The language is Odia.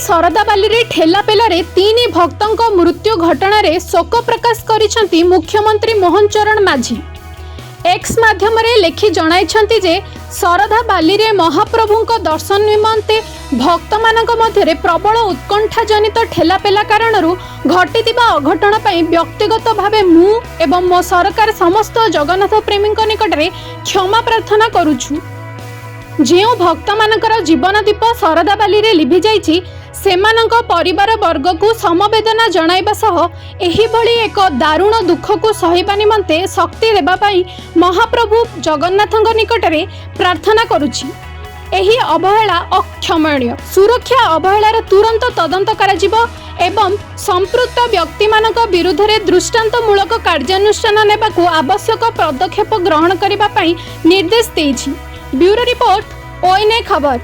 ଶରଧାବାଲିରେ ଠେଲାପେଲାରେ 3 ଭକ୍ତଙ୍କ ମୃତ୍ୟୁ ଘଟଣାରେ ଶୋକ ପ୍ରକାଶ କରିଛନ୍ତି ମୁଖ୍ୟମନ୍ତ୍ରୀ ମୋହନ ଚରଣ ମାଝୀ। ଏକ୍ସ ମାଧ୍ୟମରେ ଲେଖି ଜଣାଇଛନ୍ତି ଯେ ଶରଧାବାଲିରେ ମହାପ୍ରଭୁଙ୍କ ଦର୍ଶନ ନିମନ୍ତେ ଭକ୍ତମାନଙ୍କ ମଧ୍ୟରେ ପ୍ରବଳ ଉତ୍କଣ୍ଠା ଜନିତ ଠେଲାପେଲା କାରଣରୁ ଘଟିଥିବା ଅଘଟଣ ପାଇଁ ବ୍ୟକ୍ତିଗତ ଭାବେ ମୁଁ ଏବଂ ମୋ ସରକାର ସମସ୍ତ ଜଗନ୍ନାଥ ପ୍ରେମୀଙ୍କ ନିକଟରେ କ୍ଷମା ପ୍ରାର୍ଥନା କରୁଛୁ। ଯେଉଁ ଭକ୍ତମାନଙ୍କର ଜୀବନ ଦୀପ ଶରଧାବାଲିରେ ଲିଭି ଯାଇଛି ସେମାନଙ୍କ ପରିବାର ବର୍ଗକୁ ସମବେଦନା ଜଣାଇବା ସହ ଏହିଭଳି ଏକ ଦାରୁଣ ଦୁଃଖକୁ ସହିବା ନିମନ୍ତେ ଶକ୍ତି ଦେବା ପାଇଁ ମହାପ୍ରଭୁ ଜଗନ୍ନାଥଙ୍କ ନିକଟରେ ପ୍ରାର୍ଥନା କରୁଛି। ଏହି ଅବହେଳା ଅକ୍ଷମଣୀୟ। ସୁରକ୍ଷା ଅବହେଳାର ତୁରନ୍ତ ତଦନ୍ତ କରାଯିବ ଏବଂ ସମ୍ପୃକ୍ତ ବ୍ୟକ୍ତିମାନଙ୍କ ବିରୁଦ୍ଧରେ ଦୃଷ୍ଟାନ୍ତମୂଳକ କାର୍ଯ୍ୟାନୁଷ୍ଠାନ ନେବାକୁ ଆବଶ୍ୟକ ପଦକ୍ଷେପ ଗ୍ରହଣ କରିବା ପାଇଁ ନିର୍ଦ୍ଦେଶ ଦେଇଛି। ବ୍ୟୁରୋ ରିପୋର୍ଟ, ONA ଖବର।